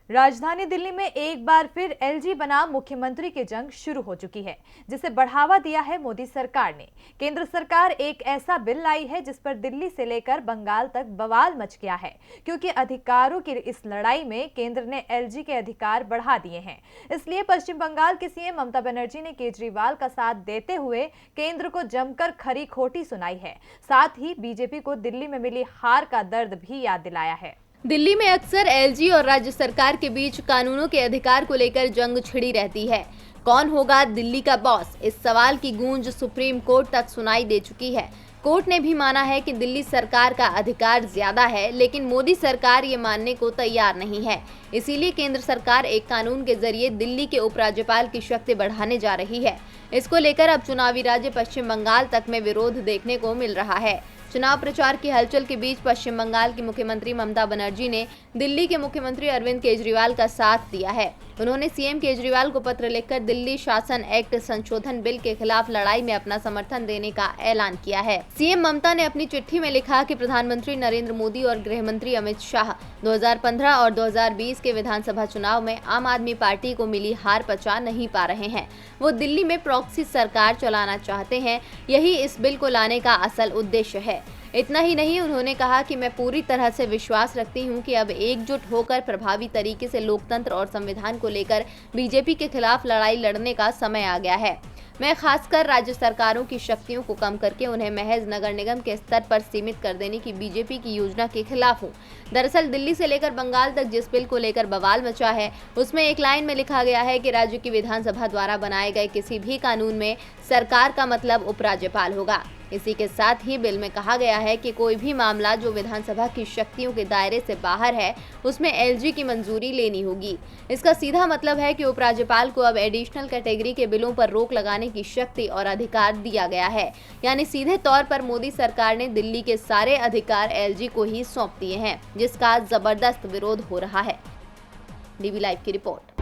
राजधानी दिल्ली में एक बार फिर एलजी बनाम मुख्यमंत्री की जंग शुरू हो चुकी है, जिसे बढ़ावा दिया है मोदी सरकार ने। केंद्र सरकार एक ऐसा बिल लाई है जिस पर दिल्ली से लेकर बंगाल तक बवाल मच गया है, क्योंकि अधिकारों की इस लड़ाई में केंद्र ने एलजी के अधिकार बढ़ा दिए हैं। इसलिए पश्चिम बंगाल की सीएम ममता बनर्जी ने केजरीवाल का साथ देते हुए केंद्र को जमकर खरी खोटी सुनाई है। साथ ही बीजेपी को दिल्ली में मिली हार का दर्द भी याद दिलाया है। दिल्ली में अक्सर एलजी और राज्य सरकार के बीच कानूनों के अधिकार को लेकर जंग छिड़ी रहती है। कौन होगा दिल्ली का बॉस, इस सवाल की गूंज सुप्रीम कोर्ट तक सुनाई दे चुकी है। कोर्ट ने भी माना है कि दिल्ली सरकार का अधिकार ज्यादा है, लेकिन मोदी सरकार ये मानने को तैयार नहीं है। इसीलिए केंद्र सरकार एक कानून के जरिए दिल्ली के उपराज्यपाल की शक्ति बढ़ाने जा रही है। इसको लेकर अब चुनावी राज्य पश्चिम बंगाल तक में विरोध देखने को मिल रहा है। चुनाव प्रचार की हलचल के बीच पश्चिम बंगाल की मुख्यमंत्री ममता बनर्जी ने दिल्ली के मुख्यमंत्री अरविंद केजरीवाल का साथ दिया है। उन्होंने सीएम केजरीवाल को पत्र लिखकर दिल्ली शासन एक्ट संशोधन बिल के खिलाफ लड़ाई में अपना समर्थन देने का ऐलान किया है। सीएम ममता ने अपनी चिट्ठी में लिखा कि प्रधानमंत्री नरेंद्र मोदी और गृह मंत्री अमित शाह 2015 और 2020 के विधानसभा चुनाव में आम आदमी पार्टी को मिली हार पचा नहीं पा रहे हैं। वो दिल्ली में प्रॉक्सी सरकार चलाना चाहते हैं। यही इस बिल को लाने का असल उद्देश्य है। इतना ही नहीं, उन्होंने कहा कि मैं पूरी तरह से विश्वास रखती हूं कि अब एकजुट होकर प्रभावी तरीके से लोकतंत्र और संविधान को लेकर बीजेपी के खिलाफ लड़ाई लड़ने का समय आ गया है। मैं खासकर राज्य सरकारों की शक्तियों को कम करके उन्हें महज नगर निगम के स्तर पर सीमित कर देने की बीजेपी की योजना के खिलाफ हूं। दरअसल दिल्ली से लेकर बंगाल तक जिस बिल को लेकर बवाल मचा है, उसमें एक लाइन में लिखा गया है कि राज्य की विधानसभा द्वारा बनाए गए किसी भी कानून में सरकार का मतलब उपराज्यपाल होगा। इसी के साथ ही बिल में कहा गया है कि कोई भी मामला जो विधानसभा की शक्तियों के दायरे से बाहर है, उसमें एलजी की मंजूरी लेनी होगी। इसका सीधा मतलब है कि उपराज्यपाल को अब एडिशनल कैटेगरी के बिलों पर रोक लगाने की शक्ति और अधिकार दिया गया है। यानी सीधे तौर पर मोदी सरकार ने दिल्ली के सारे अधिकार एलजी को ही सौंप दिए हैं, जिसका जबरदस्त विरोध हो रहा है। डीवी लाइव की रिपोर्ट।